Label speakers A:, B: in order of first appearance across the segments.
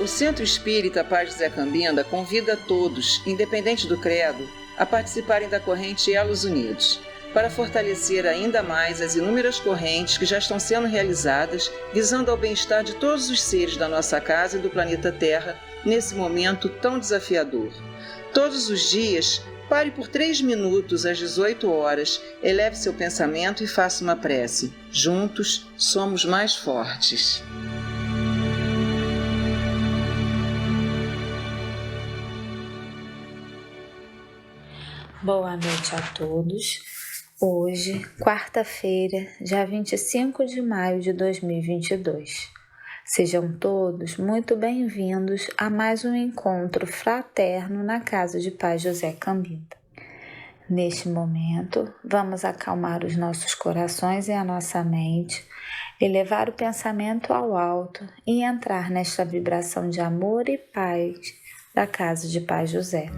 A: O Centro Espírita Paz José Cambinda convida a todos, independente do credo, a participarem da corrente Elos Unidos, para fortalecer ainda mais as inúmeras correntes que já estão sendo realizadas, visando ao bem-estar de todos os seres da nossa casa e do planeta Terra, nesse momento tão desafiador. Todos os dias, pare por 3 minutos às 18 horas, eleve seu pensamento e faça uma prece. Juntos, somos mais fortes.
B: Boa noite a todos. Hoje, quarta-feira, dia 25 de maio de 2022. Sejam todos muito bem-vindos a mais um encontro fraterno na Casa de Paz José Cambinda. Neste momento, vamos acalmar os nossos corações e a nossa mente, elevar o pensamento ao alto e entrar nesta vibração de amor e paz da Casa de Paz José.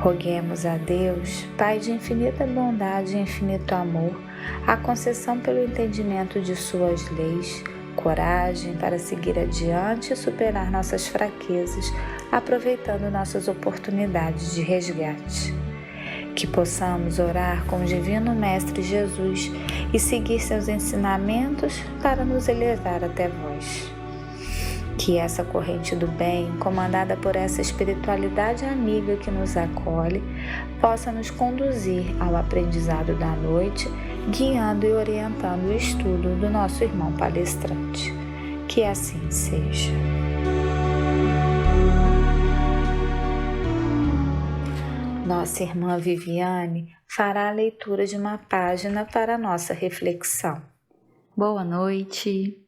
B: Roguemos a Deus, Pai de infinita bondade e infinito amor, a concessão pelo entendimento de suas leis, coragem para seguir adiante e superar nossas fraquezas, aproveitando nossas oportunidades de resgate. Que possamos orar com o Divino Mestre Jesus e seguir seus ensinamentos para nos elevar até vós. Que essa corrente do bem, comandada por essa espiritualidade amiga que nos acolhe, possa nos conduzir ao aprendizado da noite, guiando e orientando o estudo do nosso irmão palestrante. Que assim seja. Nossa irmã Viviane fará a leitura de uma página para a nossa reflexão.
C: Boa noite.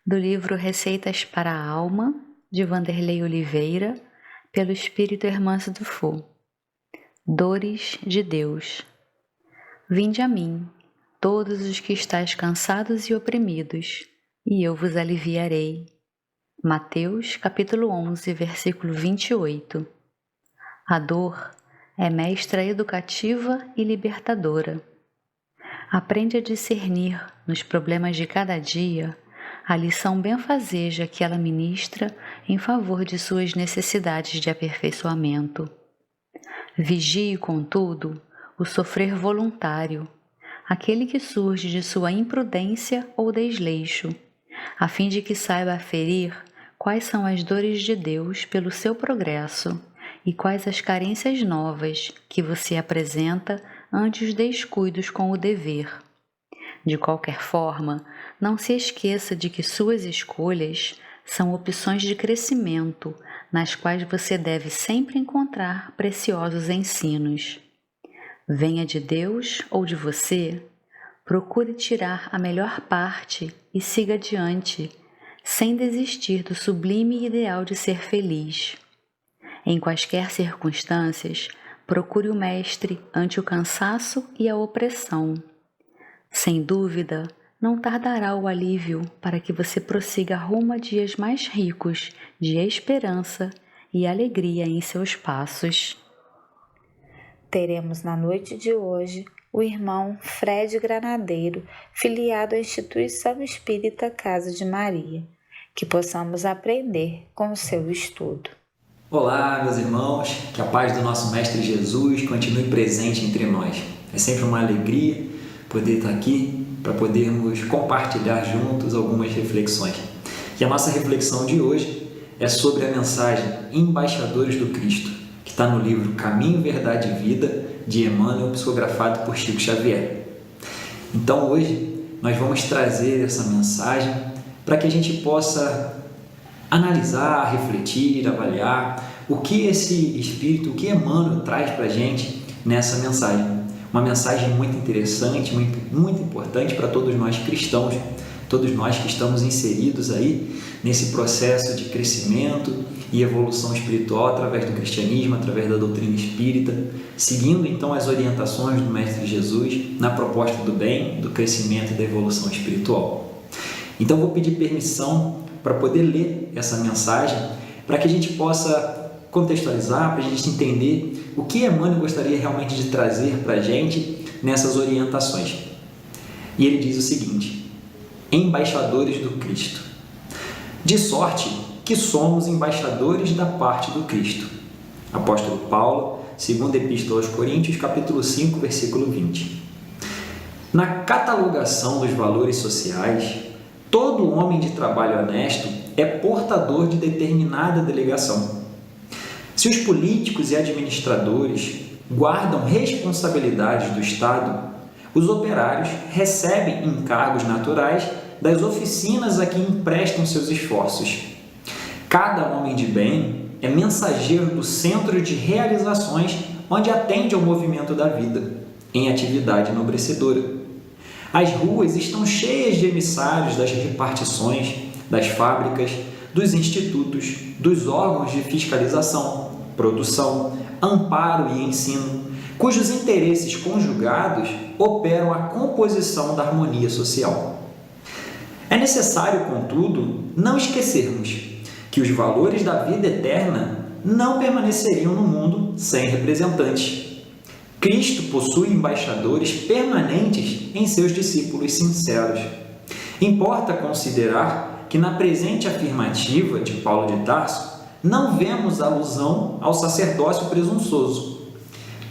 C: Do livro Receitas para a Alma, de Vanderlei Oliveira, pelo Espírito Hermance Dufour. Dores de Deus. Vinde a mim, todos os que estáis cansados e oprimidos, e eu vos aliviarei. Mateus, capítulo 11, versículo 28. A dor é mestra educativa e libertadora. Aprende a discernir, nos problemas de cada dia, a lição benfazeja que ela ministra em favor de suas necessidades de aperfeiçoamento. Vigie, contudo, o sofrer voluntário, aquele que surge de sua imprudência ou desleixo, a fim de que saiba aferir quais são as dores de Deus pelo seu progresso e quais as carências novas que você apresenta ante os descuidos com o dever. De qualquer forma, não se esqueça de que suas escolhas são opções de crescimento, nas quais você deve sempre encontrar preciosos ensinos. Venha de Deus ou de você, procure tirar a melhor parte e siga adiante, sem desistir do sublime ideal de ser feliz. Em quaisquer circunstâncias, procure o Mestre ante o cansaço e a opressão. Sem dúvida, não tardará o alívio para que você prossiga rumo a dias mais ricos de esperança e alegria em seus passos.
B: Teremos na noite de hoje o irmão Fred Granadeiro, filiado à Instituição Espírita Casa de Maria. Que possamos aprender com o seu estudo.
D: Olá, meus irmãos, que a paz do nosso Mestre Jesus continue presente entre nós. É sempre uma alegria poder estar aqui para podermos compartilhar juntos algumas reflexões. E a nossa reflexão de hoje é sobre a mensagem Embaixadores do Cristo, que está no livro Caminho, Verdade e Vida, de Emmanuel, psicografado por Chico Xavier. Então hoje nós vamos trazer essa mensagem para que a gente possa analisar, refletir, avaliar o que esse Espírito, o que Emmanuel traz para a gente nessa mensagem. Uma mensagem muito interessante, muito importante para todos nós cristãos, todos nós que estamos inseridos aí nesse processo de crescimento e evolução espiritual através do cristianismo, através da doutrina espírita, seguindo então as orientações do Mestre Jesus na proposta do bem, do crescimento e da evolução espiritual. Então vou pedir permissão para poder ler essa mensagem, para que a gente possa contextualizar, para a gente entender o que Emmanuel gostaria realmente de trazer para a gente nessas orientações. E ele diz o seguinte: Embaixadores do Cristo. De sorte que somos embaixadores da parte do Cristo. Apóstolo Paulo, segunda Epístola aos Coríntios, capítulo 5, versículo 20. Na catalogação dos valores sociais, todo homem de trabalho honesto é portador de determinada delegação. Se os políticos e administradores guardam responsabilidades do Estado, os operários recebem encargos naturais das oficinas a que emprestam seus esforços. Cada homem de bem é mensageiro do centro de realizações onde atende ao movimento da vida, em atividade enobrecedora. As ruas estão cheias de emissários das repartições, das fábricas, dos institutos, dos órgãos de fiscalização, produção, amparo e ensino, cujos interesses conjugados operam a composição da harmonia social. É necessário, contudo, não esquecermos que os valores da vida eterna não permaneceriam no mundo sem representantes. Cristo possui embaixadores permanentes em seus discípulos sinceros. Importa considerar que na presente afirmativa de Paulo de Tarso não vemos alusão ao sacerdócio presunçoso.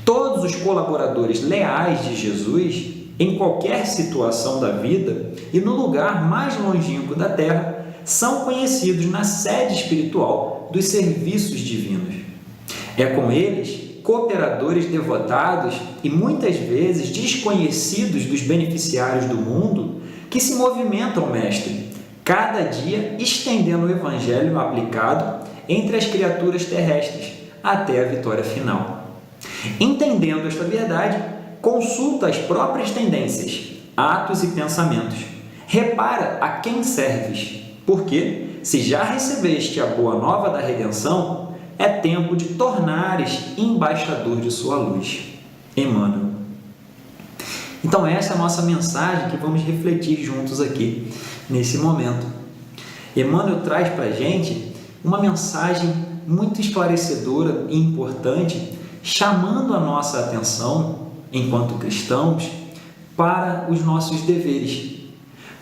D: Todos os colaboradores leais de Jesus, em qualquer situação da vida e no lugar mais longínquo da terra, são conhecidos na sede espiritual dos serviços divinos. É com eles, cooperadores devotados e muitas vezes desconhecidos dos beneficiários do mundo, que se movimentam, mestre, cada dia estendendo o evangelho aplicado entre as criaturas terrestres até a vitória final. Entendendo esta verdade, consulta as próprias tendências, atos e pensamentos. Repara a quem serves, porque, se já recebeste a boa nova da redenção, é tempo de tornares embaixador de sua luz. Emmanuel. Então essa é a nossa mensagem que vamos refletir juntos aqui, nesse momento. Emmanuel traz para a gente uma mensagem muito esclarecedora e importante, chamando a nossa atenção, enquanto cristãos, para os nossos deveres,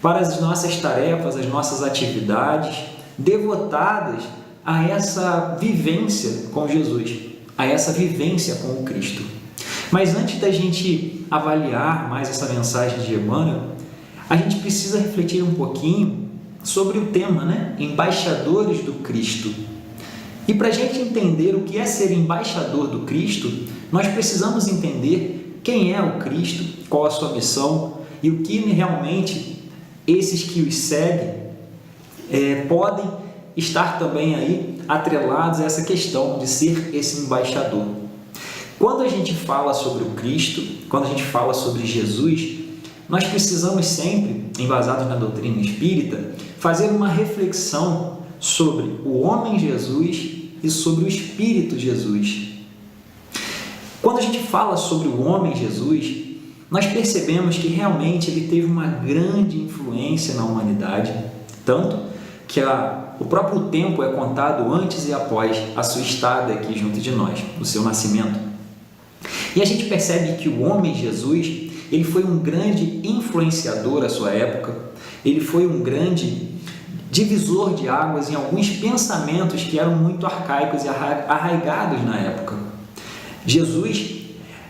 D: para as nossas tarefas, as nossas atividades, devotadas a essa vivência com Jesus, a essa vivência com o Cristo. Mas antes da gente avaliar mais essa mensagem de Emmanuel, a gente precisa refletir um pouquinho sobre o tema, né? Embaixadores do Cristo. E para a gente entender o que é ser embaixador do Cristo, nós precisamos entender quem é o Cristo, qual a sua missão e o que realmente esses que os seguem podem estar também aí atrelados a essa questão de ser esse embaixador. Quando a gente fala sobre o Cristo, quando a gente fala sobre Jesus, nós precisamos sempre, embasados na doutrina espírita, fazer uma reflexão sobre o homem Jesus e sobre o Espírito Jesus. Quando a gente fala sobre o homem Jesus, nós percebemos que realmente ele teve uma grande influência na humanidade, tanto que o próprio tempo é contado antes e após a sua estada aqui junto de nós, o seu nascimento. E a gente percebe que o homem Jesus, ele foi um grande influenciador à sua época, ele foi um grande divisor de águas em alguns pensamentos que eram muito arcaicos e arraigados na época. Jesus,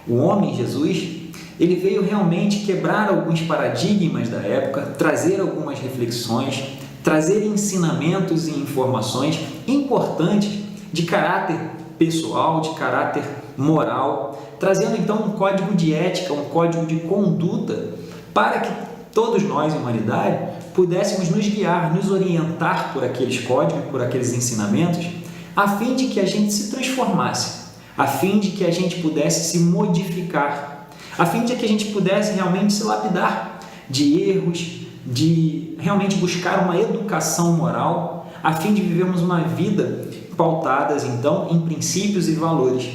D: o homem Jesus, ele veio realmente quebrar alguns paradigmas da época, trazer algumas reflexões, trazer ensinamentos e informações importantes de caráter pessoal, de caráter moral, trazendo então um código de ética, um código de conduta para que todos nós, humanidade, pudéssemos nos guiar, nos orientar por aqueles códigos, por aqueles ensinamentos, a fim de que a gente se transformasse, a fim de que a gente pudesse se modificar, a fim de que a gente pudesse realmente se lapidar de erros, de realmente buscar uma educação moral, a fim de vivermos uma vida pautadas então em princípios e valores.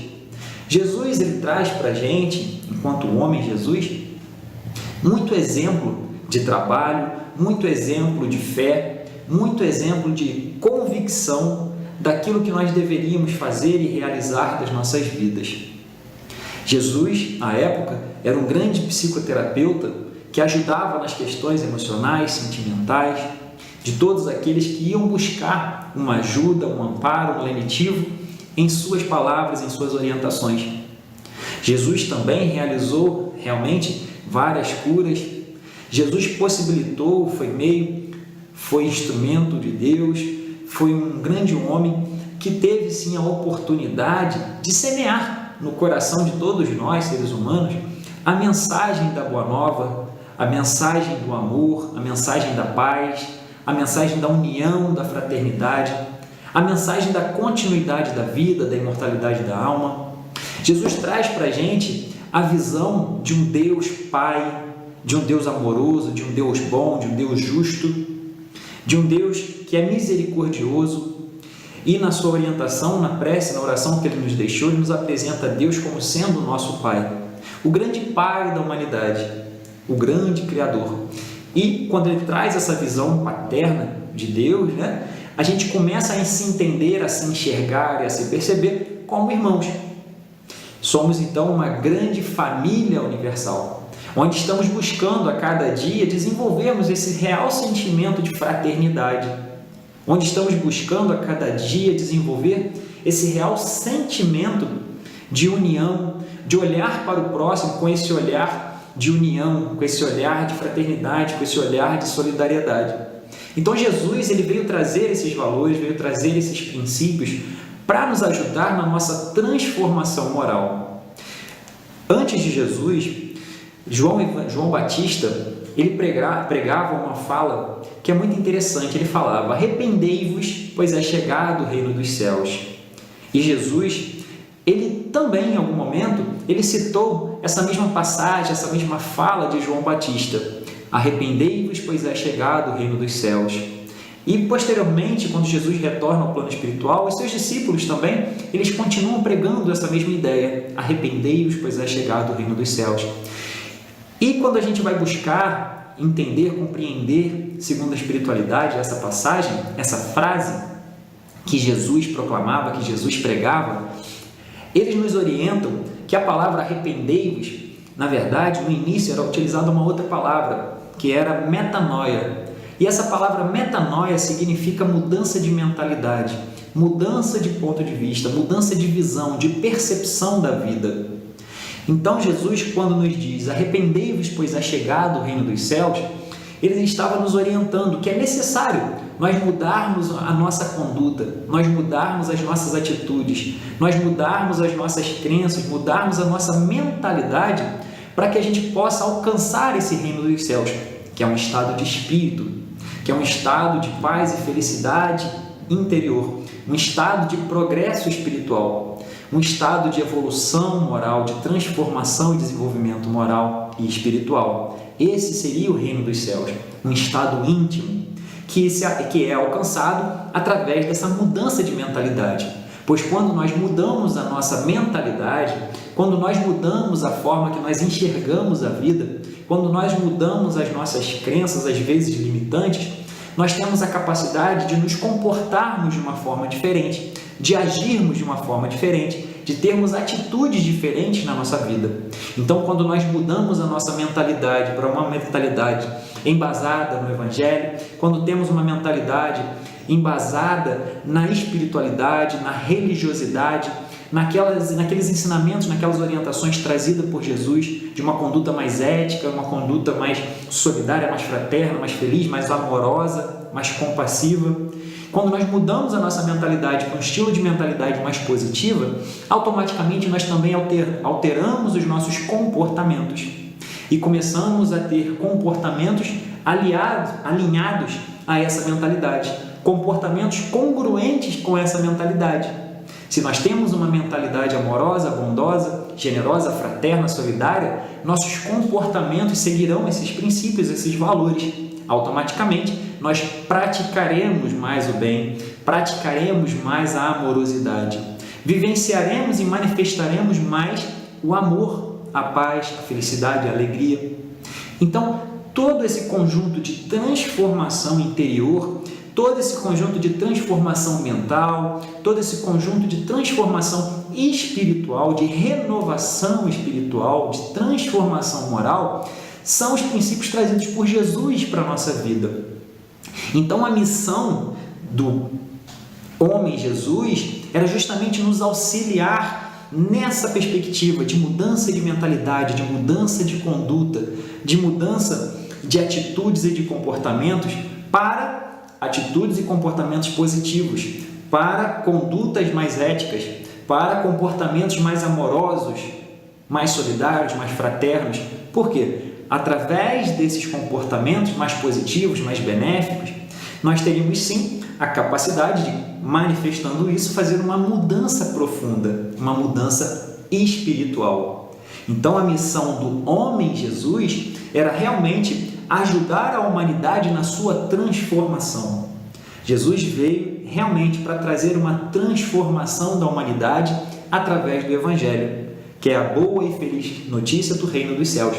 D: Jesus, ele traz para a gente, enquanto homem Jesus, muito exemplo de trabalho, muito exemplo de fé, muito exemplo de convicção daquilo que nós deveríamos fazer e realizar das nossas vidas. Jesus, à época, era um grande psicoterapeuta que ajudava nas questões emocionais, sentimentais, de todos aqueles que iam buscar uma ajuda, um amparo, um lenitivo em suas palavras, em suas orientações. Jesus também realizou realmente várias curas. Jesus possibilitou, foi meio, foi instrumento de Deus, foi um grande homem que teve sim a oportunidade de semear no coração de todos nós, seres humanos, a mensagem da Boa Nova, a mensagem do amor, a mensagem da paz, a mensagem da união, da fraternidade, a mensagem da continuidade da vida, da imortalidade da alma. Jesus traz para a gente a visão de um Deus Pai, de um Deus amoroso, de um Deus bom, de um Deus justo, de um Deus que é misericordioso. E na sua orientação, na prece, na oração que Ele nos deixou, Ele nos apresenta Deus como sendo o nosso Pai, o grande Pai da humanidade, o grande Criador. E quando Ele traz essa visão paterna de Deus, a gente começa a se entender, a se enxergar e a se perceber como irmãos. Somos então uma grande família universal, onde estamos buscando a cada dia desenvolvermos esse real sentimento de fraternidade, onde estamos buscando a cada dia desenvolver esse real sentimento de união, de olhar para o próximo com esse olhar de união, com esse olhar de fraternidade, com esse olhar de solidariedade. Então Jesus ele veio trazer esses valores, veio trazer esses princípios para nos ajudar na nossa transformação moral. Antes de Jesus, João Batista, ele pregava uma fala que é muito interessante. Ele falava: arrependei-vos, pois é chegado o reino dos céus. E Jesus, ele também, em algum momento, ele citou essa mesma passagem, essa mesma fala de João Batista: arrependei-vos, pois é chegado o reino dos céus. E posteriormente, quando Jesus retorna ao plano espiritual, os seus discípulos também, eles continuam pregando essa mesma ideia: arrependei-vos, pois é chegado o reino dos céus. E quando a gente vai buscar entender, compreender, segundo a espiritualidade, essa passagem, essa frase que Jesus proclamava, que Jesus pregava, eles nos orientam que a palavra arrependei-vos, na verdade, no início era utilizada uma outra palavra, que era metanoia. E essa palavra metanoia significa mudança de mentalidade, mudança de ponto de vista, mudança de visão, de percepção da vida. Então Jesus, quando nos diz arrependei-vos, pois é chegado o reino dos céus, Ele estava nos orientando que é necessário nós mudarmos a nossa conduta, nós mudarmos as nossas atitudes, nós mudarmos as nossas crenças, mudarmos a nossa mentalidade para que a gente possa alcançar esse reino dos céus, que é um estado de espírito, que é um estado de paz e felicidade interior, um estado de progresso espiritual, um estado de evolução moral, de transformação e desenvolvimento moral e espiritual. Esse seria o reino dos céus, um estado íntimo que é alcançado através dessa mudança de mentalidade. Pois quando nós mudamos a nossa mentalidade, quando nós mudamos a forma que nós enxergamos a vida, quando nós mudamos as nossas crenças, às vezes limitantes, nós temos a capacidade de nos comportarmos de uma forma diferente, de agirmos de uma forma diferente, de termos atitudes diferentes na nossa vida. Então, quando nós mudamos a nossa mentalidade para uma mentalidade embasada no Evangelho, quando temos uma mentalidade embasada na espiritualidade, na religiosidade, naqueles ensinamentos, naquelas orientações trazidas por Jesus de uma conduta mais ética, uma conduta mais solidária, mais fraterna, mais feliz, mais amorosa, mais compassiva. Quando nós mudamos a nossa mentalidade para um estilo de mentalidade mais positiva, automaticamente nós também alteramos os nossos comportamentos e começamos a ter comportamentos alinhados a essa mentalidade, comportamentos congruentes com essa mentalidade. Se nós temos uma mentalidade amorosa, bondosa, generosa, fraterna, solidária, nossos comportamentos seguirão esses princípios, esses valores. Automaticamente, nós praticaremos mais o bem, praticaremos mais a amorosidade, vivenciaremos e manifestaremos mais o amor, a paz, a felicidade, a alegria. Então, todo esse conjunto de transformação interior, todo esse conjunto de transformação mental, todo esse conjunto de transformação espiritual, de renovação espiritual, de transformação moral, são os princípios trazidos por Jesus para a nossa vida. Então a missão do homem Jesus era justamente nos auxiliar nessa perspectiva de mudança de mentalidade, de mudança de conduta, de mudança de atitudes e de comportamentos para atitudes e comportamentos positivos, para condutas mais éticas, para comportamentos mais amorosos, mais solidários, mais fraternos. Por quê? Através desses comportamentos mais positivos, mais benéficos, nós teríamos sim a capacidade de, manifestando isso, fazer uma mudança profunda, uma mudança espiritual. Então a missão do homem Jesus era realmente ajudar a humanidade na sua transformação. Jesus veio realmente para trazer uma transformação da humanidade através do Evangelho, que é a boa e feliz notícia do reino dos céus.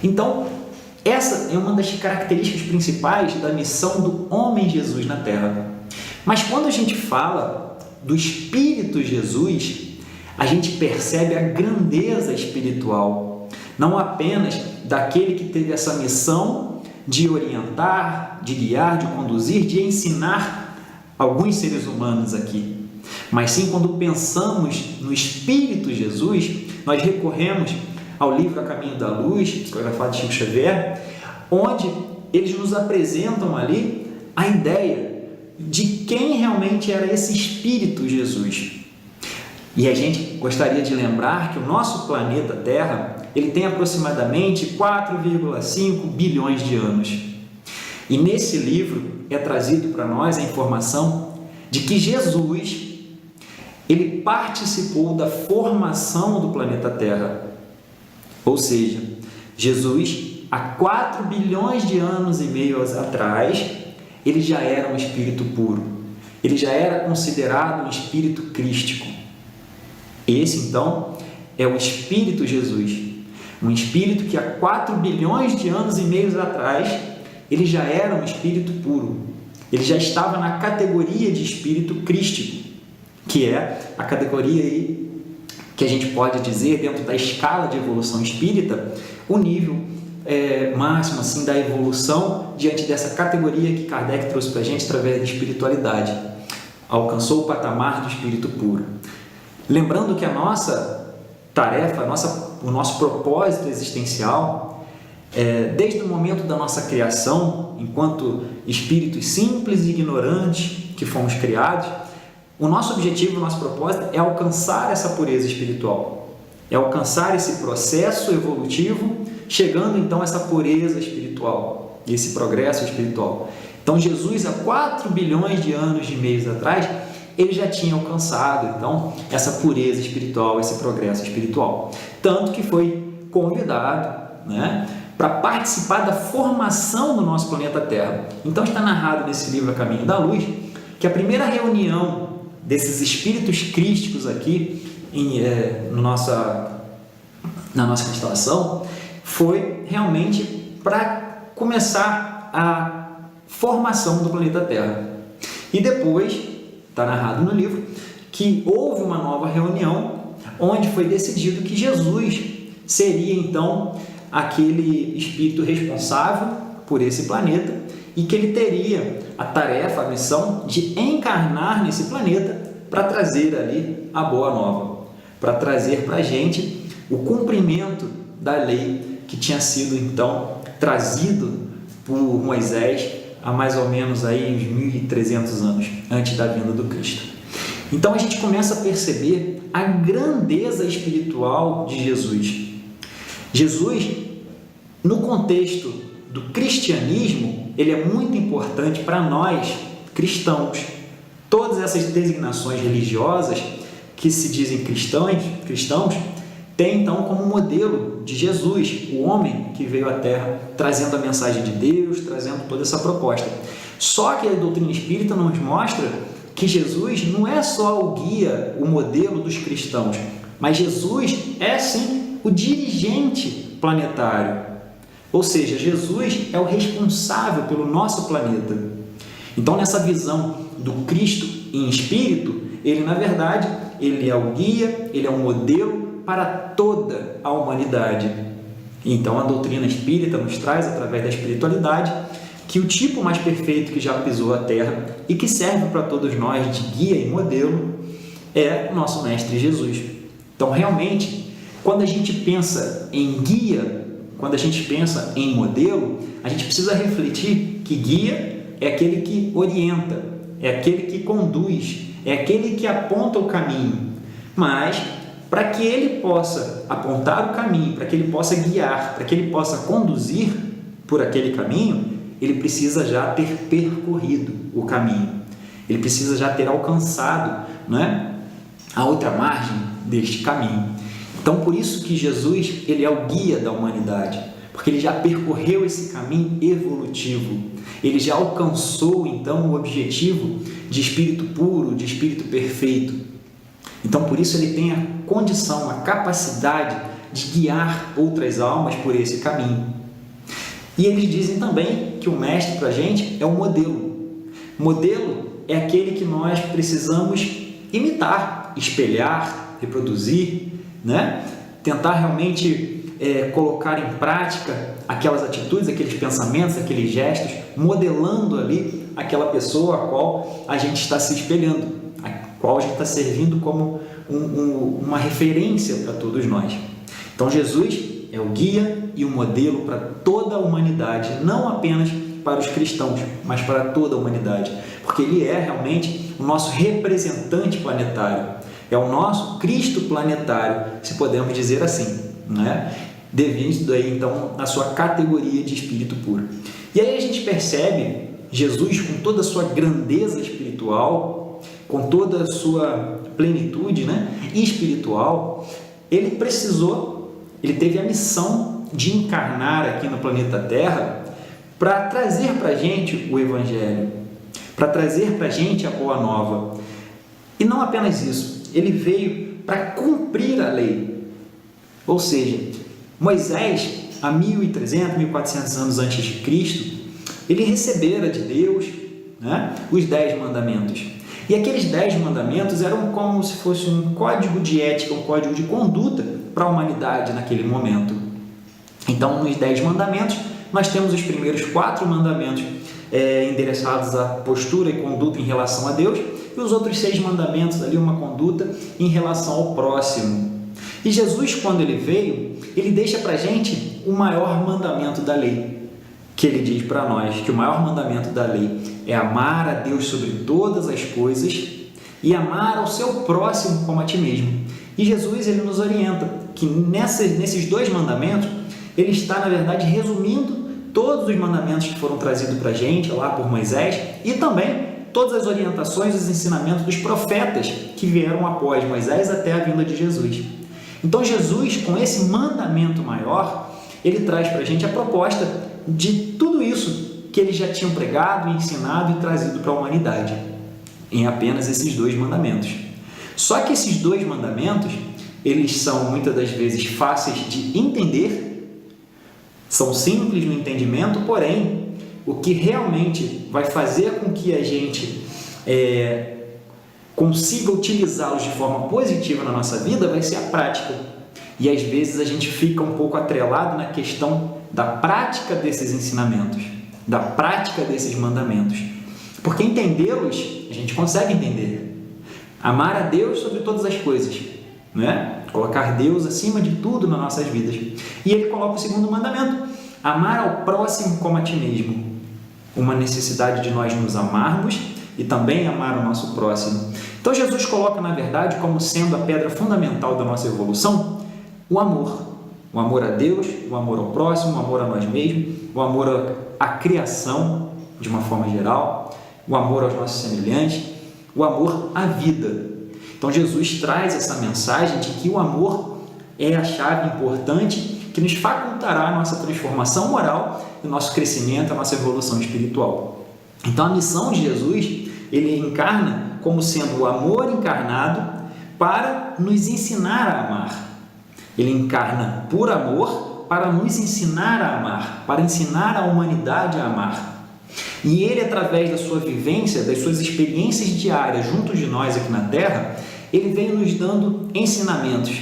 D: Então, essa é uma das características principais da missão do homem Jesus na Terra. Mas quando a gente fala do Espírito Jesus, a gente percebe a grandeza espiritual, não apenas daquele que teve essa missão de orientar, de guiar, de conduzir, de ensinar alguns seres humanos aqui, mas sim quando pensamos no Espírito Jesus, nós recorremos ao livro A Caminho da Luz, psicografado de Chico Xavier, onde eles nos apresentam ali a ideia de quem realmente era esse Espírito Jesus. E a gente gostaria de lembrar que o nosso planeta Terra, ele tem aproximadamente 4,5 bilhões de anos. E nesse livro é trazido para nós a informação de que Jesus, ele participou da formação do planeta Terra. Ou seja, Jesus, há 4 bilhões de anos e meio atrás, ele já era um espírito puro. Ele já era considerado um espírito crístico. Esse, então, é o Espírito Jesus. Um espírito que há 4 bilhões de anos e meio atrás, ele já era um espírito puro. Ele já estava na categoria de espírito crístico, que é a categoria aí que a gente pode dizer, dentro da escala de evolução espírita, o nível máximo assim, da evolução diante dessa categoria que Kardec trouxe para a gente através da espiritualidade. Alcançou o patamar do espírito puro. Lembrando que a nossa tarefa, o nosso propósito existencial, desde o momento da nossa criação, enquanto espíritos simples e ignorantes que fomos criados, o nosso objetivo, o nosso propósito é alcançar essa pureza espiritual, é alcançar esse processo evolutivo, chegando então a essa pureza espiritual, esse progresso espiritual. Então Jesus, há 4 bilhões de anos e meio atrás, ele já tinha alcançado então essa pureza espiritual, esse progresso espiritual. Tanto que foi convidado, para participar da formação do nosso planeta Terra. Então está narrado nesse livro A Caminho da Luz que a primeira reunião desses espíritos crísticos aqui na nossa constelação foi realmente para começar a formação do planeta Terra. E depois, está narrado no livro, que houve uma nova reunião onde foi decidido que Jesus seria então aquele espírito responsável por esse planeta e que ele teria a tarefa, a missão de encarnar nesse planeta para trazer ali a boa nova, para trazer para a gente o cumprimento da lei que tinha sido então trazido por Moisés há mais ou menos aí uns 1.300 anos antes da vinda do Cristo. Então a gente começa a perceber a grandeza espiritual de Jesus. Jesus, no contexto do cristianismo, ele é muito importante para nós, cristãos. Todas essas designações religiosas que se dizem cristãos, têm então como modelo de Jesus, o homem que veio à Terra trazendo a mensagem de Deus, trazendo toda essa proposta. Só que a doutrina espírita nos mostra que Jesus não é só o guia, o modelo dos cristãos, mas Jesus é sim o dirigente planetário. Ou seja, Jesus é o responsável pelo nosso planeta. Então, nessa visão do Cristo em espírito, ele, na verdade, ele é o guia, ele é um modelo para toda a humanidade. Então, a doutrina espírita nos traz, através da espiritualidade, que o tipo mais perfeito que já pisou a terra e que serve para todos nós de guia e modelo é o nosso Mestre Jesus. Então, realmente, quando a gente pensa em guia, quando a gente pensa em modelo, a gente precisa refletir que guia é aquele que orienta, é aquele que conduz, é aquele que aponta o caminho. Mas, para que ele possa apontar o caminho, para que ele possa guiar, para que ele possa conduzir por aquele caminho, ele precisa já ter percorrido o caminho. Ele precisa já ter alcançado, a outra margem deste caminho. Então, por isso que Jesus, ele é o guia da humanidade, porque ele já percorreu esse caminho evolutivo. Ele já alcançou, então, o objetivo de espírito puro, de espírito perfeito. Então, por isso, ele tem a condição, a capacidade de guiar outras almas por esse caminho. E eles dizem também que o mestre para a gente é um modelo. Modelo é aquele que nós precisamos imitar, espelhar, reproduzir, tentar realmente colocar em prática aquelas atitudes, aqueles pensamentos, aqueles gestos, modelando ali aquela pessoa a qual a gente está se espelhando, a qual a gente está servindo como uma referência para todos nós. Então, Jesus é o guia e o modelo para toda a humanidade, não apenas para os cristãos, mas para toda a humanidade, porque ele é realmente o nosso representante planetário, é o nosso Cristo planetário, se podemos dizer assim, devido aí, então, à sua categoria de espírito puro. E aí a gente percebe Jesus com toda a sua grandeza espiritual, com toda a sua plenitude espiritual, ele teve a missão de encarnar aqui no planeta Terra para trazer para a gente o Evangelho, para trazer para a gente a Boa Nova. E não apenas isso, ele veio para cumprir a lei. Ou seja, Moisés, há 1.300, 1.400 anos antes de Cristo, ele recebera de Deus os 10 mandamentos. E aqueles 10 mandamentos eram como se fosse um código de ética, um código de conduta para a humanidade naquele momento. Então, nos 10 mandamentos, nós temos os primeiros 4 mandamentos endereçados à postura e conduta em relação a Deus, e os outros 6 mandamentos, ali uma conduta em relação ao próximo. E Jesus, quando ele veio, ele deixa para a gente o maior mandamento da lei, que ele diz para nós que o maior mandamento da lei é amar a Deus sobre todas as coisas e amar ao seu próximo como a ti mesmo. E Jesus, ele nos orienta que nesses 2 mandamentos, ele está, na verdade, resumindo todos os mandamentos que foram trazidos para a gente lá por Moisés e também todas as orientações e os ensinamentos dos profetas que vieram após Moisés até a vinda de Jesus. Então, Jesus, com esse mandamento maior, ele traz para a gente a proposta de tudo isso que eles já tinham pregado, ensinado e trazido para a humanidade, em apenas esses 2 mandamentos. Só que esses 2 mandamentos, eles são muitas das vezes fáceis de entender, são simples no entendimento, porém, o que realmente vai fazer com que a gente consiga utilizá-los de forma positiva na nossa vida vai ser a prática. E às vezes a gente fica um pouco atrelado na questão da prática desses ensinamentos, da prática desses mandamentos. Porque entendê-los, a gente consegue entender. Amar a Deus sobre todas as coisas, Colocar Deus acima de tudo nas nossas vidas. E ele coloca o segundo mandamento, amar ao próximo como a ti mesmo. Uma necessidade de nós nos amarmos e também amar o nosso próximo. Então Jesus coloca, na verdade, como sendo a pedra fundamental da nossa evolução, o amor a Deus, o amor ao próximo, o amor a nós mesmos, o amor à criação, de uma forma geral, o amor aos nossos semelhantes, o amor à vida. Então Jesus traz essa mensagem de que o amor é a chave importante que nos facultará a nossa transformação moral, o nosso crescimento, a nossa evolução espiritual. Então a missão de Jesus, ele encarna como sendo o amor encarnado para nos ensinar a amar. Ele encarna por amor para nos ensinar a amar, para ensinar a humanidade a amar. E ele, através da sua vivência, das suas experiências diárias junto de nós aqui na Terra, ele vem nos dando ensinamentos,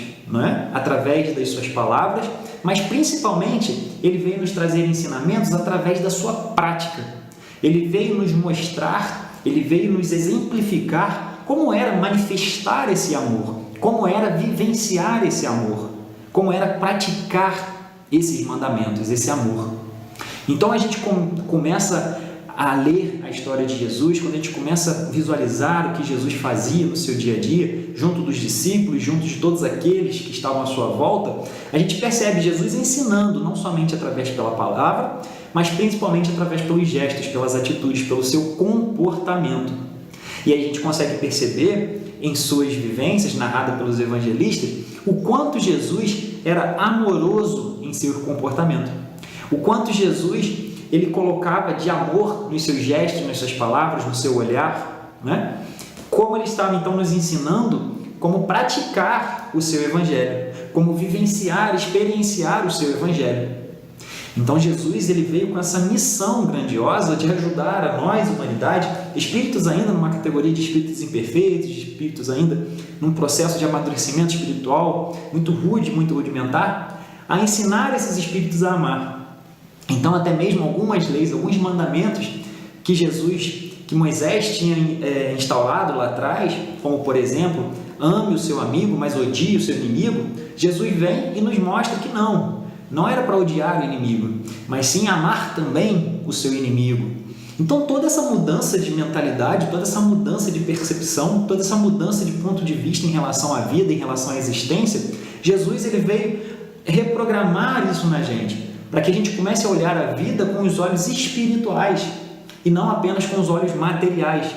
D: através das suas palavras, mas principalmente ele veio nos trazer ensinamentos através da sua prática. Ele veio nos mostrar, ele veio nos exemplificar como era manifestar esse amor, como era vivenciar esse amor, como era praticar esses mandamentos, esse amor. Então a gente começa a ler a história de Jesus, quando a gente começa a visualizar o que Jesus fazia no seu dia a dia, junto dos discípulos, junto de todos aqueles que estavam à sua volta, a gente percebe Jesus ensinando, não somente através pela palavra, mas principalmente através pelos gestos, pelas atitudes, pelo seu comportamento. E aí a gente consegue perceber em suas vivências, narradas pelos evangelistas, o quanto Jesus era amoroso em seu comportamento, o quanto Jesus ele colocava de amor nos seus gestos, nas suas palavras, no seu olhar, né? Como ele estava então nos ensinando como praticar o seu evangelho, como vivenciar, experienciar o seu evangelho. Então Jesus ele veio com essa missão grandiosa de ajudar a nós, humanidade, espíritos ainda numa categoria de espíritos imperfeitos, de espíritos ainda num processo de amadurecimento espiritual muito rude, muito rudimentar, a ensinar esses espíritos a amar. Então até mesmo algumas leis, alguns mandamentos que Moisés tinha instaurado lá atrás, como por exemplo, ame o seu amigo, mas odie o seu inimigo, Jesus vem e nos mostra que não era para odiar o inimigo, mas sim amar também o seu inimigo. Então toda essa mudança de mentalidade, toda essa mudança de percepção, toda essa mudança de ponto de vista em relação à vida, em relação à existência, Jesus ele veio reprogramar isso na gente, para que a gente comece a olhar a vida com os olhos espirituais e não apenas com os olhos materiais.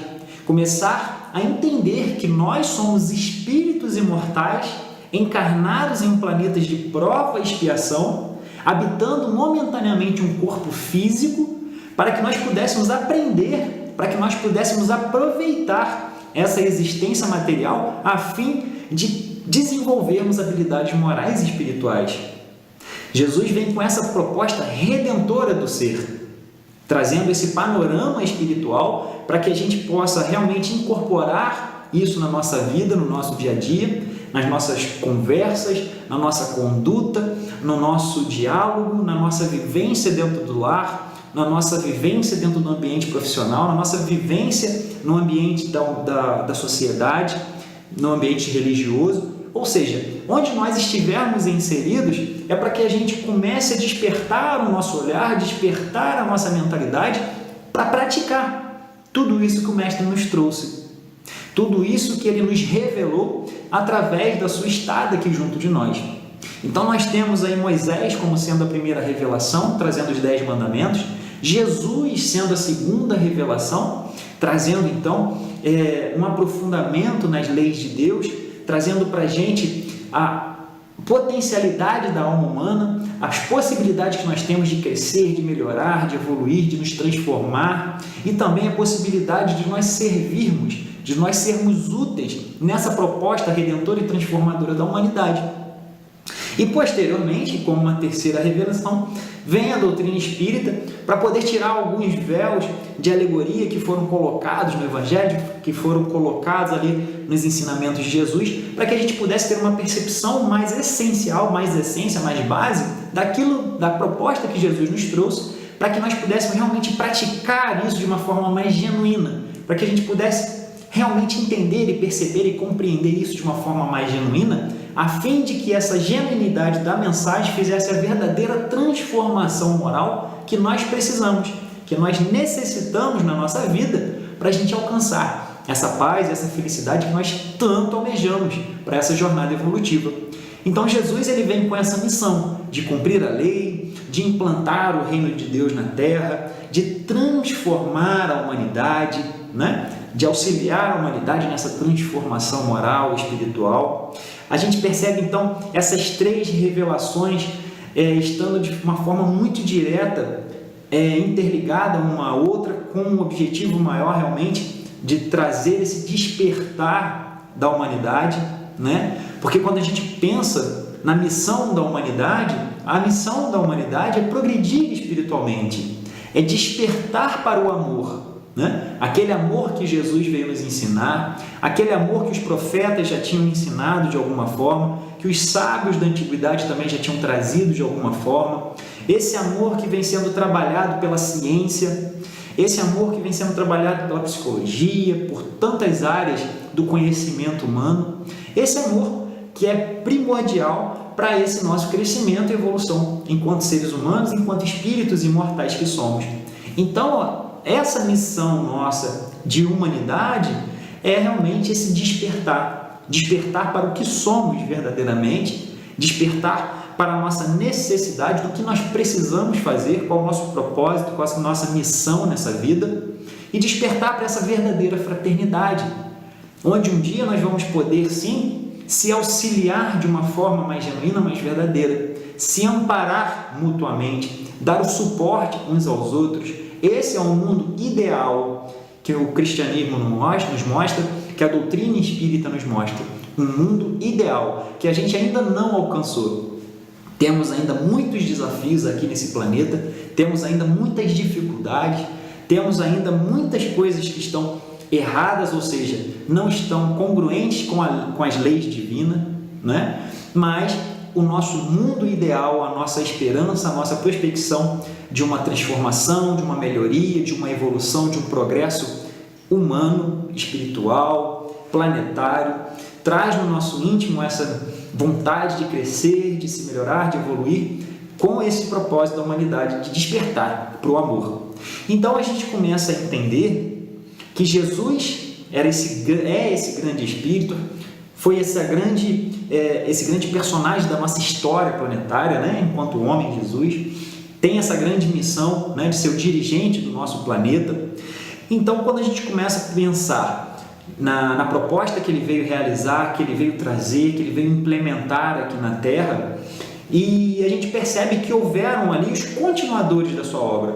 D: Começar a entender que nós somos espíritos imortais, encarnados em um planeta de prova e expiação, habitando momentaneamente um corpo físico, para que nós pudéssemos aprender, para que nós pudéssemos aproveitar essa existência material a fim de desenvolvermos habilidades morais e espirituais. Jesus vem com essa proposta redentora do ser, trazendo esse panorama espiritual para que a gente possa realmente incorporar isso na nossa vida, no nosso dia a dia, nas nossas conversas, na nossa conduta, no nosso diálogo, na nossa vivência dentro do lar, na nossa vivência dentro do ambiente profissional, na nossa vivência no ambiente da sociedade, no ambiente religioso. Ou seja, onde nós estivermos inseridos é para que a gente comece a despertar o nosso olhar, despertar a nossa mentalidade para praticar tudo isso que o Mestre nos trouxe, tudo isso que ele nos revelou através da sua estada aqui junto de nós. Então nós temos aí Moisés como sendo a primeira revelação, trazendo os 10 mandamentos, Jesus sendo a segunda revelação, trazendo então um aprofundamento nas leis de Deus, trazendo para a gente a potencialidade da alma humana, as possibilidades que nós temos de crescer, de melhorar, de evoluir, de nos transformar, e também a possibilidade de nós servirmos, de nós sermos úteis nessa proposta redentora e transformadora da humanidade. E posteriormente, como uma terceira revelação, vem a doutrina espírita para poder tirar alguns véus de alegoria que foram colocados no Evangelho, que foram colocados ali nos ensinamentos de Jesus, para que a gente pudesse ter uma percepção mais essencial, mais essência, mais base da proposta que Jesus nos trouxe, para que nós pudéssemos realmente praticar isso de uma forma mais genuína, para que a gente pudesse realmente entender e perceber e compreender isso de uma forma mais genuína, a fim de que essa genuinidade da mensagem fizesse a verdadeira transformação moral que nós precisamos, que nós necessitamos na nossa vida para a gente alcançar essa paz, essa felicidade que nós tanto almejamos para essa jornada evolutiva. Então Jesus ele vem com essa missão de cumprir a lei, de implantar o reino de Deus na terra, de transformar a humanidade, né? De auxiliar a humanidade nessa transformação moral e espiritual. A gente percebe então essas 3 revelações estando de uma forma muito direta, interligada uma à outra, com um objetivo maior realmente de trazer esse despertar da humanidade, né? Porque quando a gente pensa na missão da humanidade, a missão da humanidade é progredir espiritualmente, é despertar para o amor, né? Aquele amor que Jesus veio nos ensinar, aquele amor que os profetas já tinham ensinado de alguma forma, que os sábios da antiguidade também já tinham trazido de alguma forma, esse amor que vem sendo trabalhado pela ciência, esse amor que vem sendo trabalhado pela psicologia, por tantas áreas do conhecimento humano, esse amor que é primordial para esse nosso crescimento e evolução enquanto seres humanos, enquanto espíritos imortais que somos. Então, essa missão nossa de humanidade é realmente esse despertar para o que somos verdadeiramente, despertar para a nossa necessidade do que nós precisamos fazer, qual é o nosso propósito, qual é a nossa missão nessa vida, e despertar para essa verdadeira fraternidade, onde um dia nós vamos poder, sim, se auxiliar de uma forma mais genuína, mais verdadeira, se amparar mutuamente, dar o suporte uns aos outros. Esse é um mundo ideal que o cristianismo nos mostra, que a doutrina espírita nos mostra. Um mundo ideal que a gente ainda não alcançou. Temos ainda muitos desafios aqui nesse planeta, temos ainda muitas dificuldades, temos ainda muitas coisas que estão erradas, ou seja, não estão congruentes com as leis divinas, né? Mas o nosso mundo ideal, a nossa esperança, a nossa prospecção de uma transformação, de uma melhoria, de uma evolução, de um progresso humano, espiritual, planetário, traz no nosso íntimo essa vontade de crescer, de se melhorar, de evoluir, com esse propósito da humanidade de despertar para o amor. Então a gente começa a entender que Jesus é esse grande espírito, foi esse grande personagem da nossa história planetária, né? Enquanto homem, Jesus tem essa grande missão, né, de ser o dirigente do nosso planeta. Então, quando a gente começa a pensar na proposta que ele veio realizar, que ele veio trazer, que ele veio implementar aqui na Terra, e a gente percebe que houveram ali os continuadores da sua obra.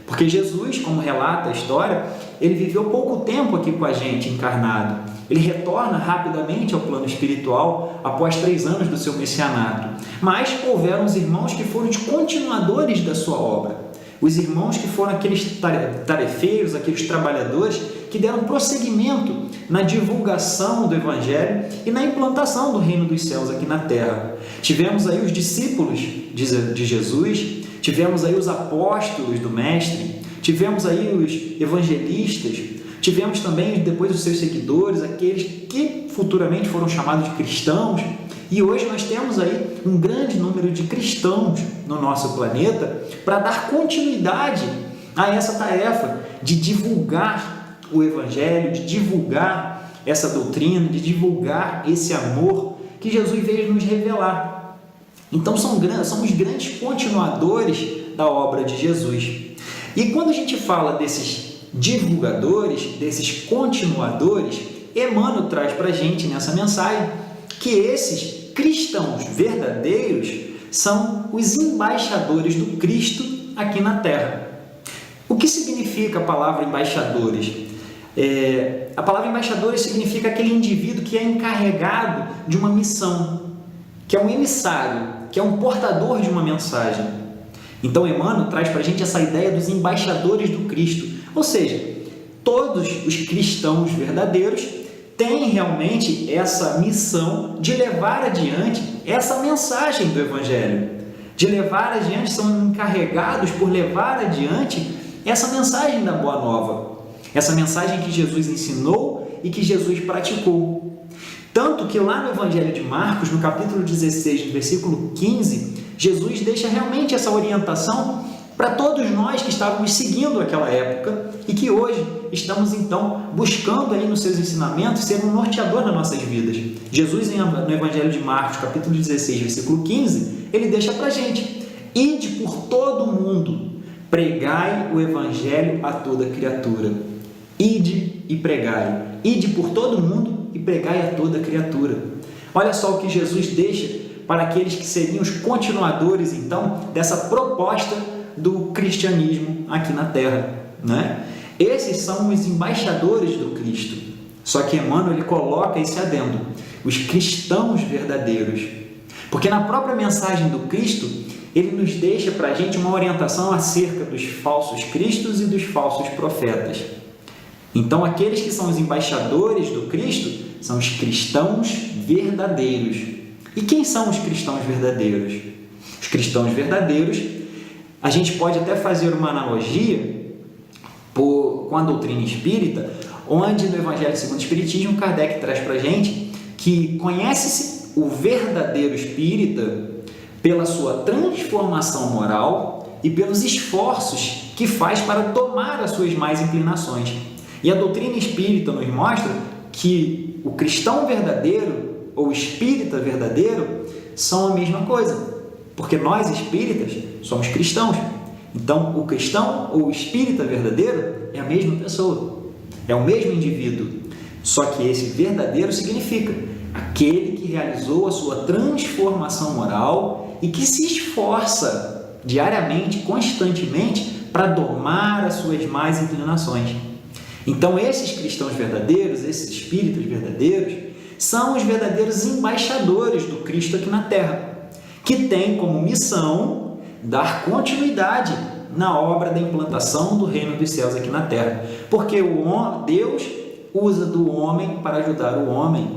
D: Porque Jesus, como relata a história, ele viveu pouco tempo aqui com a gente, encarnado. Ele retorna rapidamente ao plano espiritual após 3 anos do seu messianato. Mas houveram os irmãos que foram os continuadores da sua obra. Os irmãos que foram aqueles tarefeiros, aqueles trabalhadores que deram prosseguimento na divulgação do Evangelho e na implantação do reino dos céus aqui na Terra. Tivemos aí os discípulos de Jesus, tivemos aí os apóstolos do Mestre, tivemos aí os evangelistas, tivemos também depois os seus seguidores, aqueles que futuramente foram chamados de cristãos, e hoje nós temos aí um grande número de cristãos no nosso planeta para dar continuidade a essa tarefa de divulgar o Evangelho, de divulgar essa doutrina, de divulgar esse amor que Jesus veio nos revelar. Então somos grandes continuadores da obra de Jesus. E quando a gente fala desses divulgadores, desses continuadores, Emmanuel traz para a gente nessa mensagem que esses cristãos verdadeiros são os embaixadores do Cristo aqui na Terra. O que significa a palavra embaixadores? A palavra embaixadores significa aquele indivíduo que é encarregado de uma missão, que é um emissário, que é um portador de uma mensagem. Então Emmanuel traz para a gente essa ideia dos embaixadores do Cristo, ou seja, todos os cristãos verdadeiros têm realmente essa missão de levar adiante essa mensagem do Evangelho, de levar adiante, são encarregados por levar adiante essa mensagem da Boa Nova, essa mensagem que Jesus ensinou e que Jesus praticou. Tanto que lá no Evangelho de Marcos, no capítulo 16, no versículo 15, Jesus deixa realmente essa orientação para todos nós que estávamos seguindo aquela época e que hoje estamos então buscando aí nos seus ensinamentos ser um norteador nas nossas vidas. Jesus no Evangelho de Marcos, capítulo 16, versículo 15, ele deixa para a gente: ide por todo o mundo, pregai o Evangelho a toda criatura. Ide e pregai. Ide por todo o mundo e pregai a toda criatura. Olha só o que Jesus deixa para aqueles que seriam os continuadores, então, dessa proposta do cristianismo aqui na Terra, né? Esses são os embaixadores do Cristo. Só que Emmanuel ele coloca esse adendo: os cristãos verdadeiros. Porque na própria mensagem do Cristo, ele nos deixa para a gente uma orientação acerca dos falsos cristos e dos falsos profetas. Então, aqueles que são os embaixadores do Cristo são os cristãos verdadeiros. E quem são os cristãos verdadeiros? Os cristãos verdadeiros a gente pode até fazer uma analogia com a doutrina espírita, onde no Evangelho segundo o Espiritismo, Kardec traz para a gente que conhece-se o verdadeiro espírita pela sua transformação moral e pelos esforços que faz para domar as suas más inclinações. E a doutrina espírita nos mostra que o cristão verdadeiro ou espírita verdadeiro são a mesma coisa, porque nós espíritas somos cristãos. Então, o cristão ou o espírita verdadeiro é a mesma pessoa, é o mesmo indivíduo, só que esse verdadeiro significa aquele que realizou a sua transformação moral e que se esforça diariamente, constantemente, para domar as suas más inclinações. Então, esses cristãos verdadeiros, esses espíritos verdadeiros, são os verdadeiros embaixadores do Cristo aqui na Terra, que têm como missão dar continuidade na obra da implantação do reino dos céus aqui na Terra. Porque Deus usa do homem para ajudar o homem.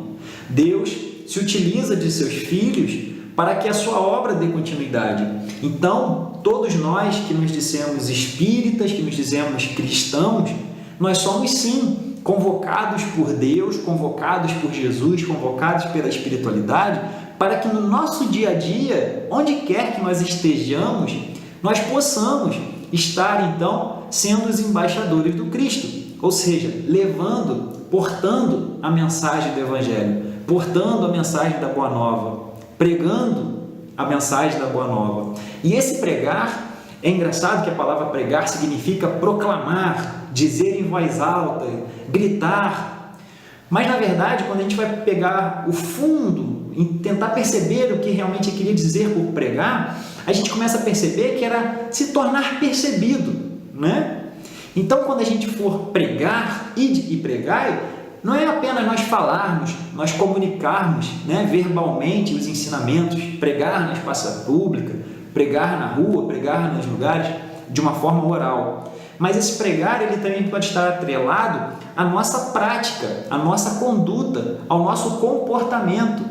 D: Deus se utiliza de seus filhos para que a sua obra dê continuidade. Então, todos nós que nos dizemos espíritas, que nos dizemos cristãos, nós somos sim convocados por Deus, convocados por Jesus, convocados pela espiritualidade, para que no nosso dia a dia, onde quer que nós estejamos, nós possamos estar então sendo os embaixadores do Cristo, ou seja, portando a mensagem do Evangelho, portando a mensagem da Boa Nova, pregando a mensagem da Boa Nova. E esse pregar, é engraçado que a palavra pregar significa proclamar, dizer em voz alta, gritar. Mas na verdade, quando a gente vai pegar o fundo e tentar perceber o que realmente queria dizer por pregar, a gente começa a perceber que era se tornar percebido, né? Então, quando a gente for pregar, ide e pregai, não é apenas nós falarmos, nós comunicarmos, né, verbalmente os ensinamentos, pregar na praça pública, pregar na rua, pregar nos lugares de uma forma oral. Mas esse pregar, ele também pode estar atrelado à nossa prática, à nossa conduta, ao nosso comportamento.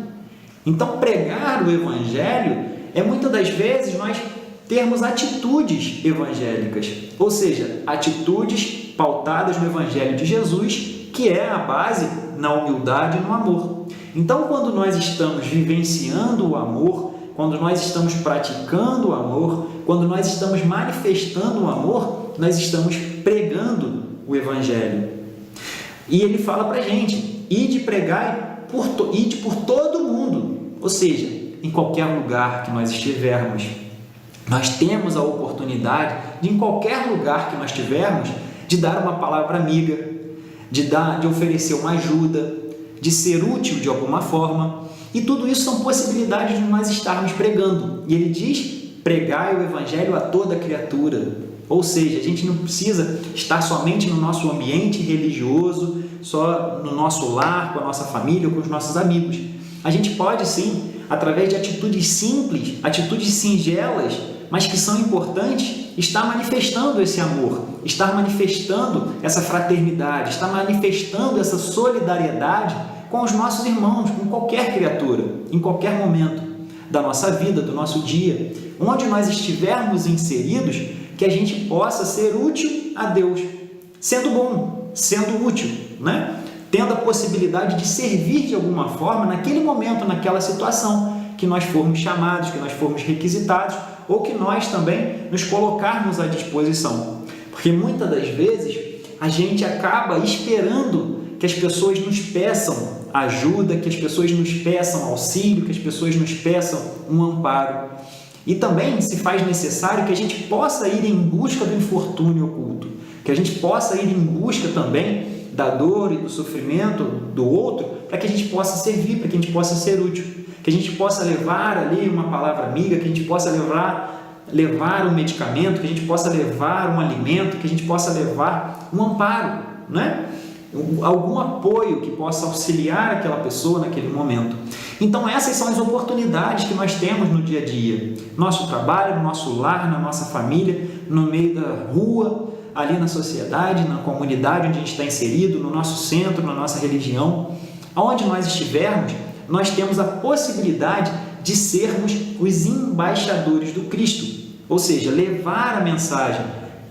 D: Então, pregar o Evangelho é muitas das vezes nós termos atitudes evangélicas, ou seja, atitudes pautadas no Evangelho de Jesus, que é a base na humildade e no amor. Então, quando nós estamos vivenciando o amor, quando nós estamos praticando o amor, quando nós estamos manifestando o amor, nós estamos pregando o Evangelho. E ele fala para a gente, ide pregar, ide por todo mundo, ou seja, em qualquer lugar que nós estivermos. Nós temos a oportunidade de, em qualquer lugar que nós estivermos, de dar uma palavra amiga, de oferecer uma ajuda, de ser útil de alguma forma. E tudo isso são possibilidades de nós estarmos pregando. E ele diz, pregai o Evangelho a toda criatura. Ou seja, a gente não precisa estar somente no nosso ambiente religioso, só no nosso lar, com a nossa família ou com os nossos amigos. A gente pode sim, através de atitudes simples, atitudes singelas, mas que são importantes, estar manifestando esse amor, estar manifestando essa fraternidade, estar manifestando essa solidariedade com os nossos irmãos, com qualquer criatura, em qualquer momento da nossa vida, do nosso dia, onde nós estivermos inseridos, que a gente possa ser útil a Deus, sendo bom, sendo útil, né? Tendo a possibilidade de servir de alguma forma naquele momento, naquela situação que nós formos chamados, que nós formos requisitados, ou que nós também nos colocarmos à disposição. Porque muitas das vezes a gente acaba esperando que as pessoas nos peçam ajuda, que as pessoas nos peçam auxílio, que as pessoas nos peçam um amparo. E também se faz necessário que a gente possa ir em busca do infortúnio oculto, que a gente possa ir em busca também da dor e do sofrimento do outro, para que a gente possa servir, para que a gente possa ser útil, que a gente possa levar ali uma palavra amiga, que a gente possa levar um medicamento, que a gente possa levar um alimento, que a gente possa levar um amparo, né? Algum apoio que possa auxiliar aquela pessoa naquele momento. Então essas são as oportunidades que nós temos no dia a dia, nosso trabalho, no nosso lar, na nossa família, no meio da rua, ali na sociedade, na comunidade onde a gente está inserido, no nosso centro, na nossa religião. Aonde nós estivermos, nós temos a possibilidade de sermos os embaixadores do Cristo, ou seja, levar a mensagem,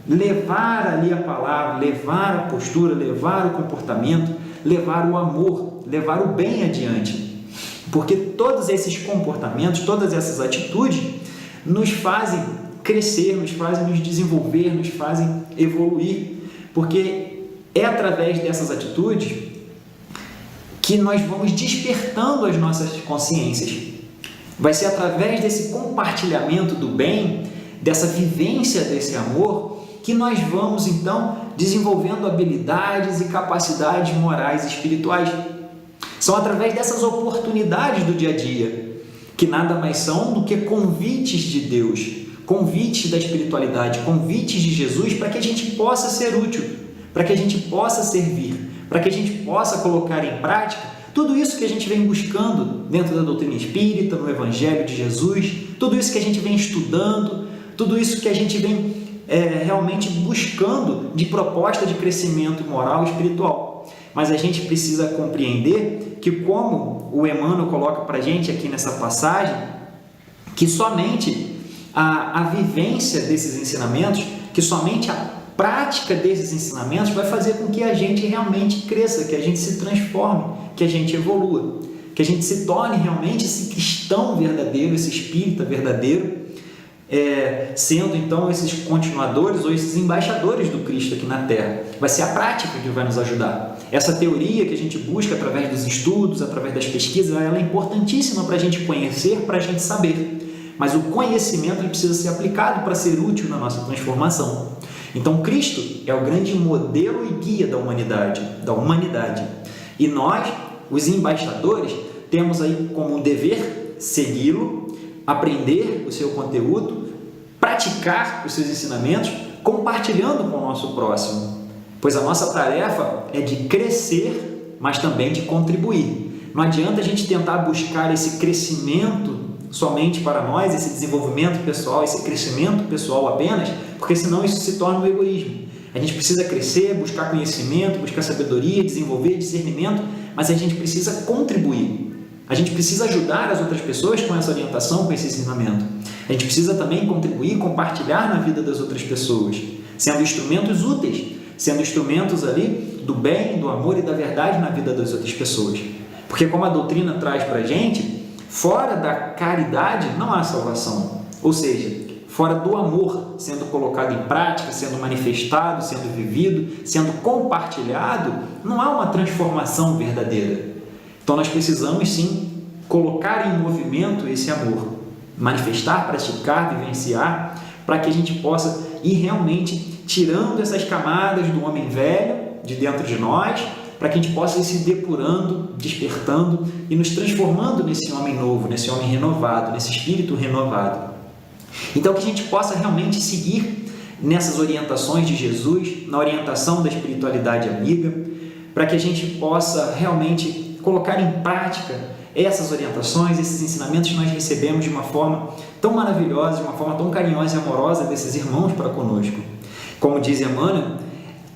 D: levar ali a palavra, levar a postura, levar o comportamento, levar o amor, levar o bem adiante. Porque todos esses comportamentos, todas essas atitudes nos fazem crescer, nos fazem nos desenvolver, nos fazem evoluir, porque é através dessas atitudes que nós vamos despertando as nossas consciências. Vai ser através desse compartilhamento do bem, dessa vivência desse amor, que nós vamos então desenvolvendo habilidades e capacidades morais e espirituais. São através dessas oportunidades do dia a dia, que nada mais são do que convites de Deus, convites da espiritualidade, convites de Jesus para que a gente possa ser útil, para que a gente possa servir, para que a gente possa colocar em prática tudo isso que a gente vem buscando dentro da doutrina espírita, no Evangelho de Jesus, tudo isso que a gente vem estudando, tudo isso que a gente vem realmente buscando de proposta de crescimento moral e espiritual. Mas a gente precisa compreender que, como o Emmanuel coloca para a gente aqui nessa passagem, que somente a vivência desses ensinamentos, que somente a prática desses ensinamentos vai fazer com que a gente realmente cresça, que a gente se transforme, que a gente evolua, que a gente se torne realmente esse cristão verdadeiro, esse espírita verdadeiro, sendo então esses continuadores ou esses embaixadores do Cristo aqui na Terra. Vai ser a prática que vai nos ajudar. Essa teoria que a gente busca através dos estudos, através das pesquisas, ela é importantíssima para a gente conhecer, para a gente saber. Mas o conhecimento ele precisa ser aplicado para ser útil na nossa transformação. Então Cristo é o grande modelo e guia da humanidade. E nós, os embaixadores, temos aí como um dever segui-lo, aprender o seu conteúdo, praticar os seus ensinamentos, compartilhando com o nosso próximo. Pois a nossa tarefa é de crescer, mas também de contribuir. Não adianta a gente tentar buscar esse crescimento somente para nós, esse desenvolvimento pessoal, esse crescimento pessoal apenas, porque senão isso se torna um egoísmo. A gente precisa crescer, buscar conhecimento, buscar sabedoria, desenvolver discernimento, mas a gente precisa contribuir. A gente precisa ajudar as outras pessoas com essa orientação, com esse ensinamento. A gente precisa também contribuir, compartilhar na vida das outras pessoas, sendo instrumentos úteis, sendo instrumentos ali do bem, do amor e da verdade na vida das outras pessoas. Porque como a doutrina traz para a gente, fora da caridade não há salvação. Ou seja, fora do amor sendo colocado em prática, sendo manifestado, sendo vivido, sendo compartilhado, não há uma transformação verdadeira. Então nós precisamos sim colocar em movimento esse amor, manifestar, praticar, vivenciar, para que a gente possa ir realmente tirando essas camadas do homem velho de dentro de nós, para que a gente possa ir se depurando, despertando e nos transformando nesse homem novo, nesse homem renovado, nesse espírito renovado. Então que a gente possa realmente seguir nessas orientações de Jesus, na orientação da espiritualidade amiga, para que a gente possa realmente colocar em prática essas orientações, esses ensinamentos que nós recebemos de uma forma tão maravilhosa, de uma forma tão carinhosa e amorosa desses irmãos para conosco. Como diz Emmanuel,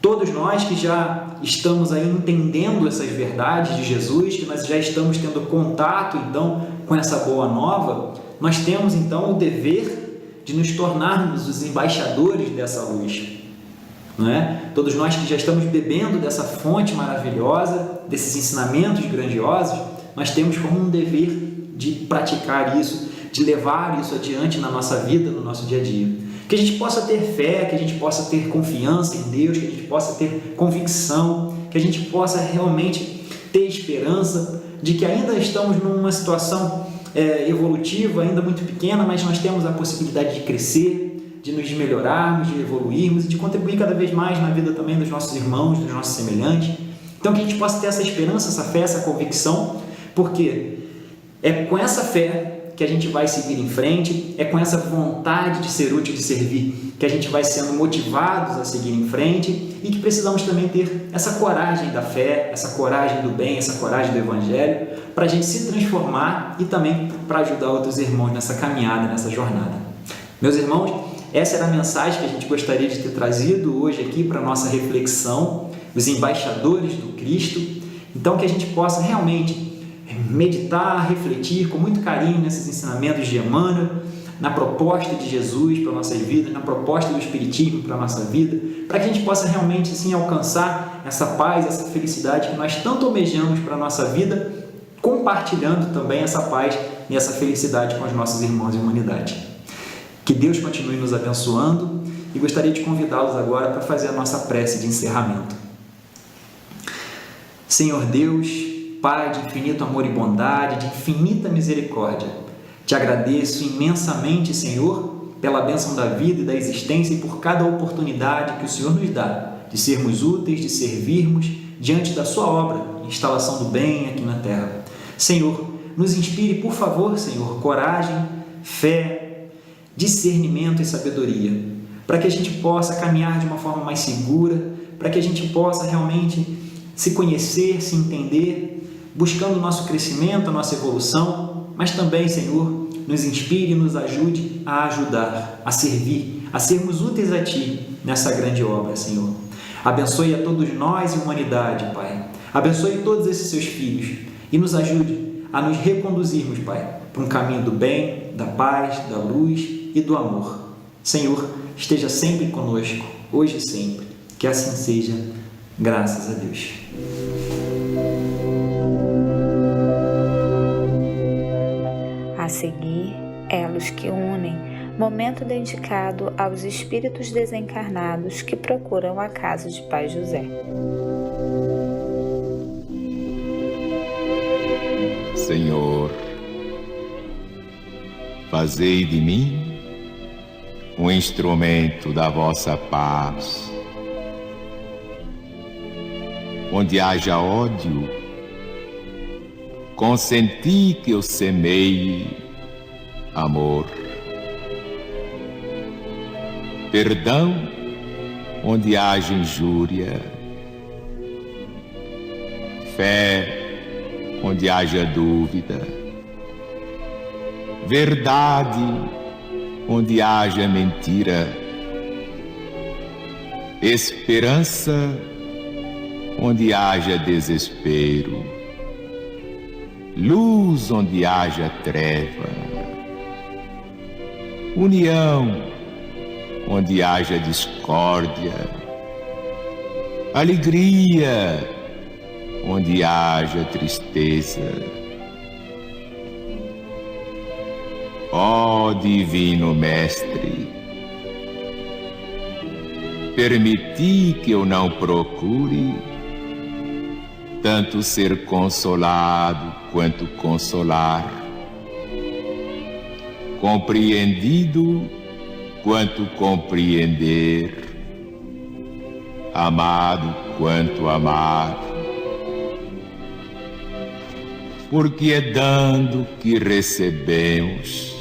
D: todos nós que já estamos aí entendendo essas verdades de Jesus, que nós já estamos tendo contato então com essa boa nova, nós temos então o dever de nos tornarmos os embaixadores dessa luz. Não é? Todos nós que já estamos bebendo dessa fonte maravilhosa, desses ensinamentos grandiosos, nós temos como um dever de praticar isso, de levar isso adiante na nossa vida, no nosso dia a dia. Que a gente possa ter fé, que a gente possa ter confiança em Deus, que a gente possa ter convicção, que a gente possa realmente ter esperança de que ainda estamos numa situação evolutiva, ainda muito pequena, mas nós temos a possibilidade de crescer, de nos melhorarmos, de evoluirmos e de contribuir cada vez mais na vida também dos nossos irmãos, dos nossos semelhantes. Então que a gente possa ter essa esperança, essa fé, essa convicção, porque é com essa fé que a gente vai seguir em frente, é com essa vontade de ser útil, de servir, que a gente vai sendo motivados a seguir em frente e que precisamos também ter essa coragem da fé, essa coragem do bem, essa coragem do Evangelho, para a gente se transformar e também para ajudar outros irmãos nessa caminhada, nessa jornada. Meus irmãos, essa era a mensagem que a gente gostaria de ter trazido hoje aqui para a nossa reflexão, os embaixadores do Cristo. Então que a gente possa realmente meditar, refletir com muito carinho nesses ensinamentos de Emmanuel, na proposta de Jesus para nossas vidas, na proposta do Espiritismo para a nossa vida, para que a gente possa realmente sim alcançar essa paz, essa felicidade que nós tanto almejamos para a nossa vida, compartilhando também essa paz e essa felicidade com os nossos irmãos de humanidade. Que Deus continue nos abençoando e gostaria de convidá-los agora para fazer a nossa prece de encerramento. Senhor Deus, Pai de infinito amor e bondade, de infinita misericórdia, te agradeço imensamente, Senhor, pela bênção da vida e da existência e por cada oportunidade que o Senhor nos dá de sermos úteis, de servirmos diante da sua obra, instalação do bem aqui na terra. Senhor, nos inspire, por favor, Senhor, coragem, fé, discernimento e sabedoria, para que a gente possa caminhar de uma forma mais segura, para que a gente possa realmente se conhecer, se entender, buscando o nosso crescimento, a nossa evolução, mas também, Senhor, nos inspire e nos ajude a ajudar, a servir, a sermos úteis a Ti nessa grande obra, Senhor. Abençoe a todos nós e a humanidade, Pai. Abençoe todos esses Seus filhos e nos ajude a nos reconduzirmos, Pai, para um caminho do bem, da paz, da luz e do amor. Senhor, esteja sempre conosco, hoje e sempre. Que assim seja, graças a Deus.
B: A seguir, elos que unem, momento dedicado aos espíritos desencarnados que procuram a casa de Pai José.
E: Senhor, fazei de mim um instrumento da vossa paz. Onde haja ódio, consenti que eu semeie amor. Perdão onde haja injúria, fé onde haja dúvida, verdade onde haja mentira, esperança onde haja desespero, luz onde haja treva, união onde haja discórdia, alegria onde haja tristeza. Ó Divino Mestre, permiti que eu não procure tanto ser consolado quanto consolar, compreendido quanto compreender, amado quanto amar, porque é dando que recebemos,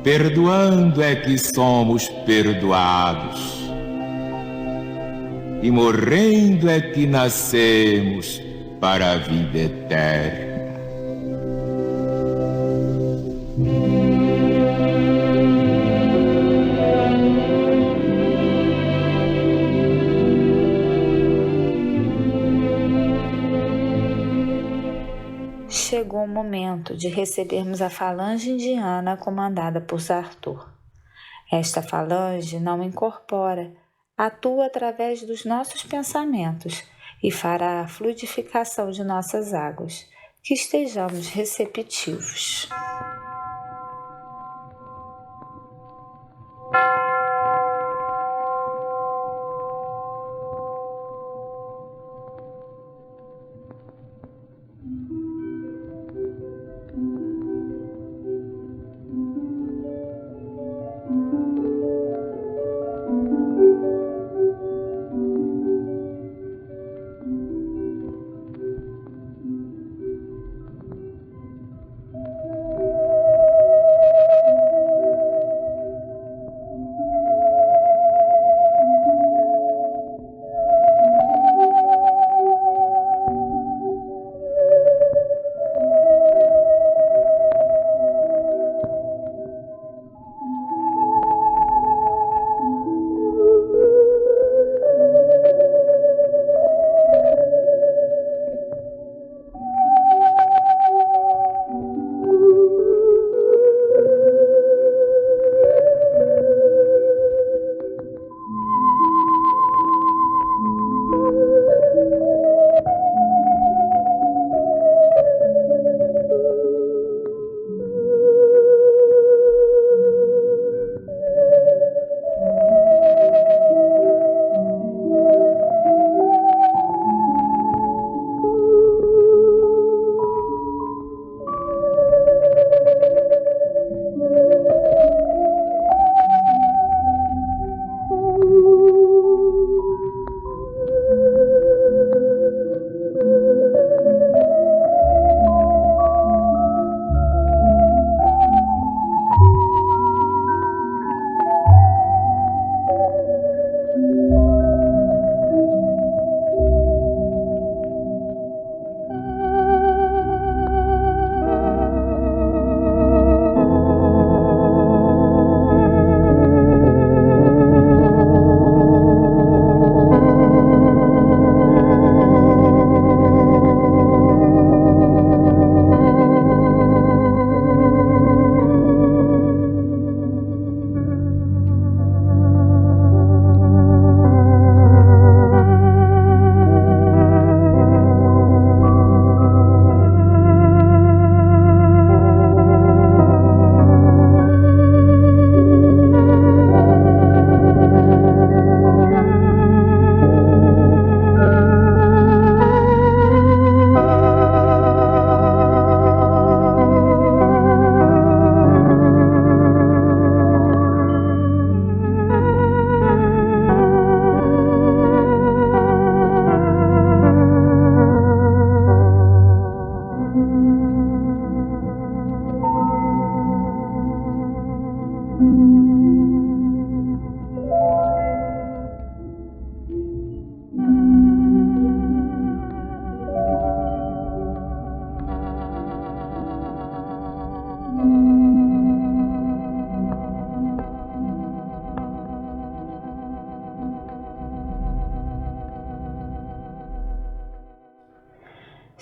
E: perdoando é que somos perdoados, e morrendo é que nascemos para a vida eterna.
B: Chegou o momento de recebermos a falange indiana comandada por Zartor. Esta falange não incorpora, atua através dos nossos pensamentos e fará a fluidificação de nossas águas, que estejamos receptivos.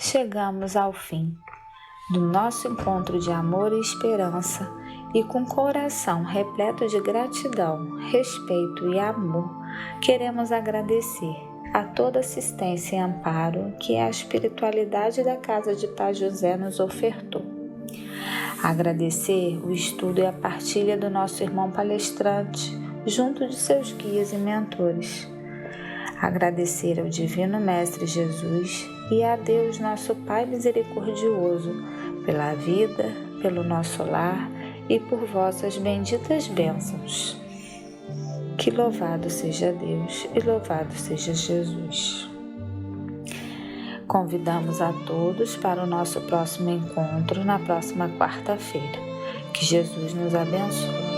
B: chegamos ao fim do nosso encontro de amor e esperança e com coração repleto de gratidão, respeito e amor, queremos agradecer a toda assistência e amparo que a espiritualidade da Casa de Pai José nos ofertou. Agradecer o estudo e a partilha do nosso irmão palestrante, junto de seus guias e mentores. Agradecer ao Divino Mestre Jesus e a Deus, nosso Pai misericordioso, pela vida, pelo nosso lar e por vossas benditas bênçãos. Que louvado seja Deus e louvado seja Jesus. Convidamos a todos para o nosso próximo encontro na próxima quarta-feira. Que Jesus nos abençoe.